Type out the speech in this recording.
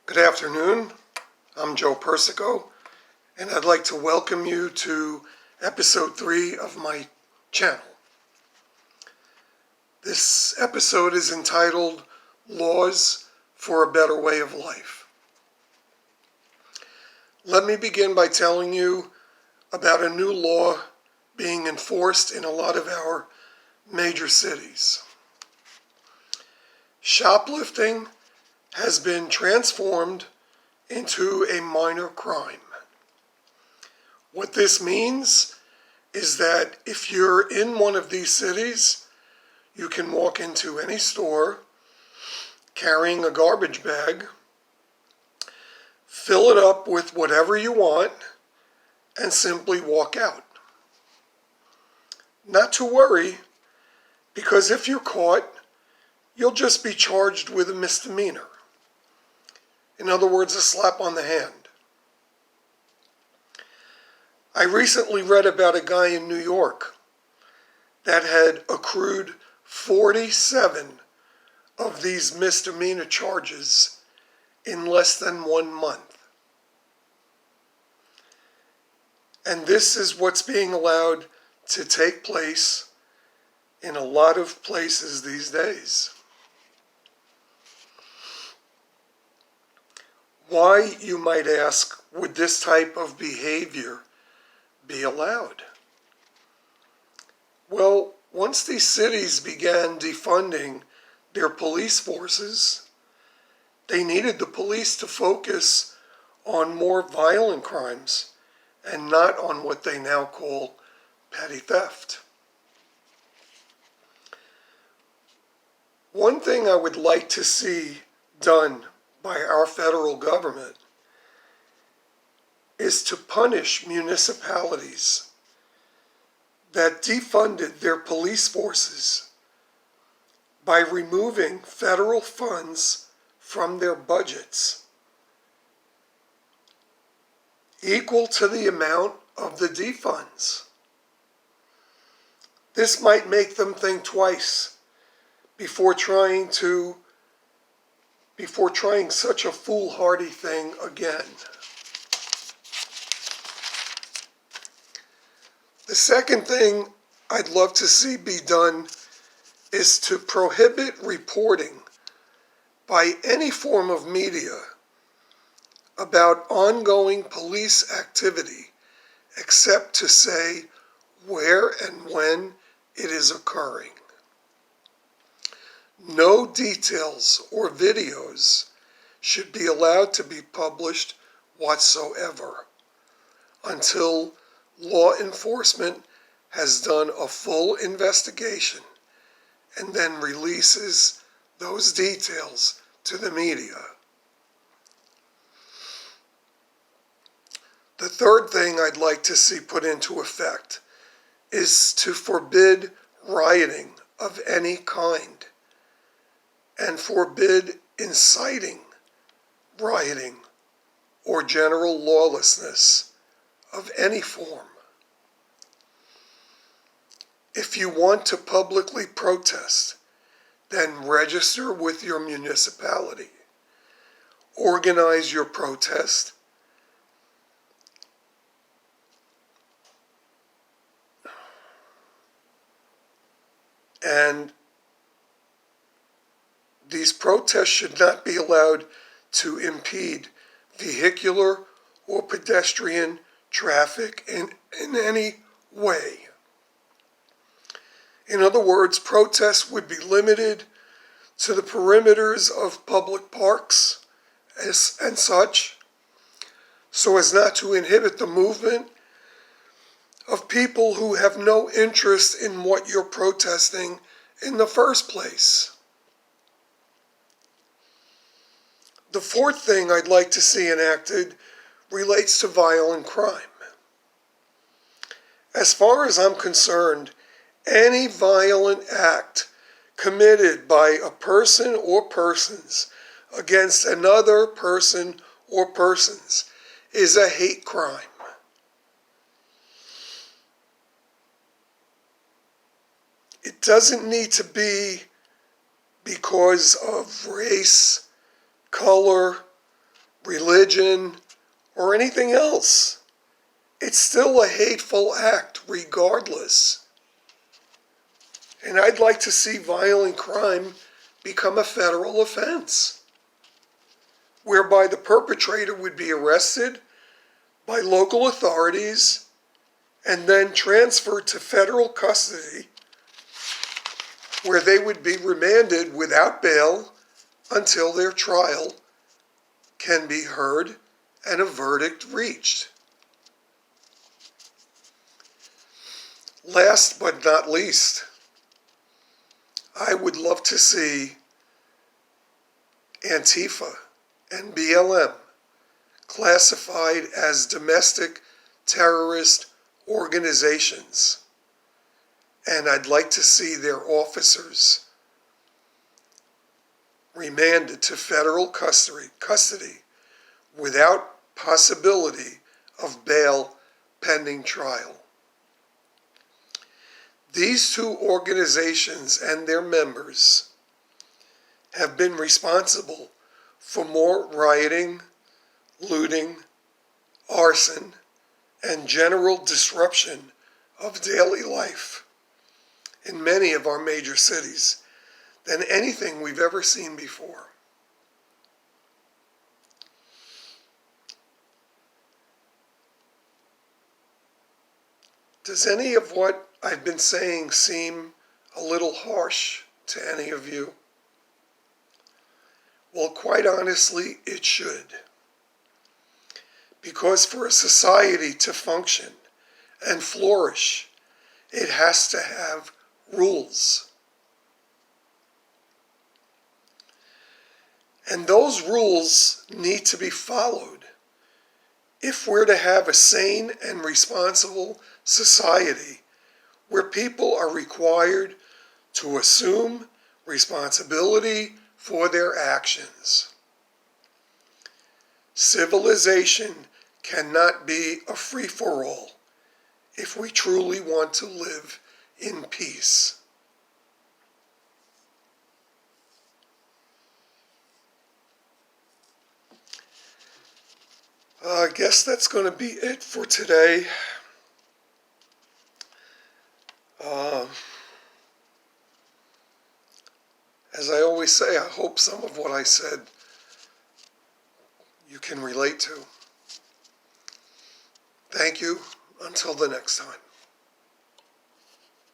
Good afternoon. I'm Joe Persico, and I'd like to welcome you to episode 3 of my channel. This episode is entitled Laws for a Better Way of Life. Let me begin by telling you about a new law being enforced in a lot of our major cities. Shoplifting has been transformed into a minor crime. What this means is that if you're in one of these cities, you can walk into any store carrying a garbage bag, fill it up with whatever you want, and simply walk out. Not to worry, because if you're caught, you'll just be charged with a misdemeanor. In other words, a slap on the hand. I recently read about a guy in New York that had accrued 47 of these misdemeanor charges in less than 1 month. And this is what's being allowed to take place in a lot of places these days. Why, you might ask, would this type of behavior be allowed? Well, once these cities began defunding their police forces, they needed the police to focus on more violent crimes and not on what they now call petty theft. One thing I would like to see done by our federal government is to punish municipalities that defunded their police forces by removing federal funds from their budgets equal to the amount of the defunds. This might make them think twice before trying such a foolhardy thing again. The second thing I'd love to see be done is to prohibit reporting by any form of media about ongoing police activity, except to say where and when it is occurring. No details or videos should be allowed to be published whatsoever until law enforcement has done a full investigation and then releases those details to the media. The third thing I'd like to see put into effect is to forbid rioting of any kind and forbid inciting rioting or general lawlessness of any form. If you want to publicly protest, then register with your municipality. Organize your protest. And these protests should not be allowed to impede vehicular or pedestrian traffic in any way. In other words, protests would be limited to the perimeters of public parks and such, so as not to inhibit the movement of people who have no interest in what you're protesting in the first place. The fourth thing I'd like to see enacted relates to violent crime. As far as I'm concerned, any violent act committed by a person or persons against another person or persons is a hate crime. It doesn't need to be because of race, color, religion, or anything else. It's still a hateful act regardless. And I'd like to see violent crime become a federal offense, whereby the perpetrator would be arrested by local authorities and then transferred to federal custody, where they would be remanded without bail until their trial can be heard and a verdict reached. Last but not least, I would love to see Antifa and BLM classified as domestic terrorist organizations. And I'd like to see their officers remanded to federal custody without possibility of bail pending trial. These two organizations and their members have been responsible for more rioting, looting, arson, and general disruption of daily life in many of our major cities than anything we've ever seen before. Does any of what I've been saying seem a little harsh to any of you? Well, quite honestly, it should. Because for a society to function and flourish, it has to have rules. And those rules need to be followed if we're to have a sane and responsible society where people are required to assume responsibility for their actions. Civilization cannot be a free-for-all if we truly want to live in peace. I guess that's going to be it for today. As I always say, I hope some of what I said you can relate to. Thank you. Until the next time.